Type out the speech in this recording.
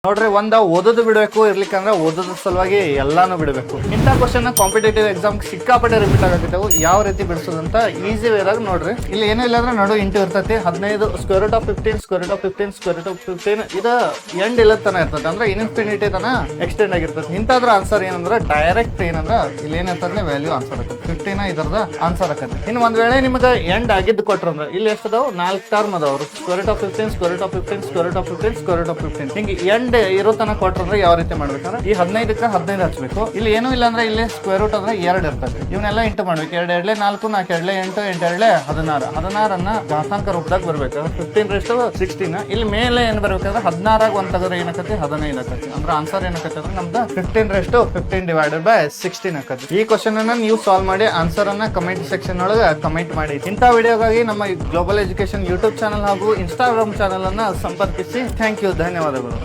ನೋಡ್ರಿ, ಒಂದ ಓದೋದು ಬಿಡಬೇಕು, ಇರ್ಲಿಕ್ಕಂದ್ರೆ ಓದೋದ್ರ ಸಲುವಾಗಿ ಎಲ್ಲಾನು ಬಿಡಬೇಕು. ಇಂಥ ಕ್ವಶನ್ ಕಾಂಪಿಟೇಟಿವ್ ಎಕ್ಸಾಮ್ ಸಿಕ್ಕಾಪಟ್ಟೆ ರಿಪೀಟ್ ಆಗತ್ತಿದ್ದವು. ಯಾವ ರೀತಿ ಬಿಡಿಸೋದಂತ ಈಸಿ ವೇದಾಗ ನೋಡ್ರಿ. ಇಲ್ಲಿ ಏನೂ ಇಲ್ಲ ಅಂದ್ರೆ ನೋಡು, ಇಂಟು ಇರ್ತೈತಿ 15 square root of 15 square root of 15 square root of 15 ಇದು ಎಂಡ್ ಇಲ್ಲ ತನ ಇರ್ತದೆ. ಅಂದ್ರೆ ಇನ್ಫಿನಿಟಿ ತನ ಎಕ್ಸ್ಟೆಂಡ್ ಆಗಿರ್ತದೆ. ಇಂಥದ್ರ ಆನ್ಸರ್ ಏನಂದ್ರೆ ಡೈರೆಕ್ಟ್ ಏನಂದ್ರೆ ಇಲ್ಲಿ ಏನಿರ್ತದೆ ವ್ಯಾಲ್ಯೂ ಆನ್ಸರ್ ಆಕತಿ 15 ಇದರದ ಆನ್ಸರ್ ಆಕತಿ. ಇನ್ನು ಒಂದ್ ವೇಳೆ ನಿಮ್ಗೆ ಎಂಡ್ ಆಗಿದ್ದು ಕೊಟ್ರಂದ್ರೆ ಇಲ್ಲಿ ಎಷ್ಟದಾವ್ 4 ಟರ್ಮ್ ಅದಾವ್ರು. Square root of 15 square root of 15 square root of 15 square root of 15 ಹಿಂಗೆ ಎಂಡ್ ಇರೋ ತನಕ ಕೊಟ್ರಂದ್ರೆ ಯಾವ ರೀತಿ ಮಾಡ್ಬೇಕಂದ್ರೆ ಈ 15ಕ್ಕೆ 15 ಹಚ್ಬೇಕು. ಇಲ್ಲಿ ಏನೂ ಇಲ್ಲ ಅಂದ್ರೆ ಇಲ್ಲಿ ಸ್ಕ್ವೇರ್ ರೂಟ್ ಅಂದ್ರೆ 2 ಇರ್ತದೆ. ಇವನ್ನೆಲ್ಲ ಇಂಟು ಮಾಡ್ಬೇಕು. 2 2 4 4 2 8 8 2 16 16 ಘಾತಾಂಕ ರೂಪದಾಗ ಬರ್ಬೇಕು. 15 ಇಲ್ಲಿ ಮೇಲೆ ಏನ್ ಬರ್ಬೇಕಾದ್ರೆ 16 ಒಂದ್ ತಗದ್ರೆ ಏನಕತಿ 15 ಆಕತಿ. ಅಂದ್ರೆ ಆನ್ಸರ್ ಏನಕತಿ ಅಂದ್ರೆ ನಮ್ದು 15 ಡಿವೈಡೆಡ್ ಬೈ 16 ಆಕತಿ. ಈ ಕ್ವಶನ್ ಅನ್ನ ನೀವು ಸಾಲ್ವ್ ಮಾಡಿ ಆನ್ಸರ್ ಅನ್ನ ಕಮೆಂಟ್ ಸೆಕ್ಷನ್ ಒಳಗೆ ಕಮೆಂಟ್ ಮಾಡಿ. ಇಂಥ ವಿಡಿಯೋಗಾಗಿ ನಮ್ಮ ಗ್ಲೋಬಲ್ ಎಜುಕೇಶನ್ ಯೂಟ್ಯೂಬ್ ಚಾನಲ್ ಹಾಗೂ ಇನ್ಸ್ಟಾಗ್ರಾಮ್ ಚಾನಲ್ ಅನ್ನ ಸಂಪರ್ಕಿಸಿ. ಥ್ಯಾಂಕ್ ಯು, ಧನ್ಯವಾದಗಳು.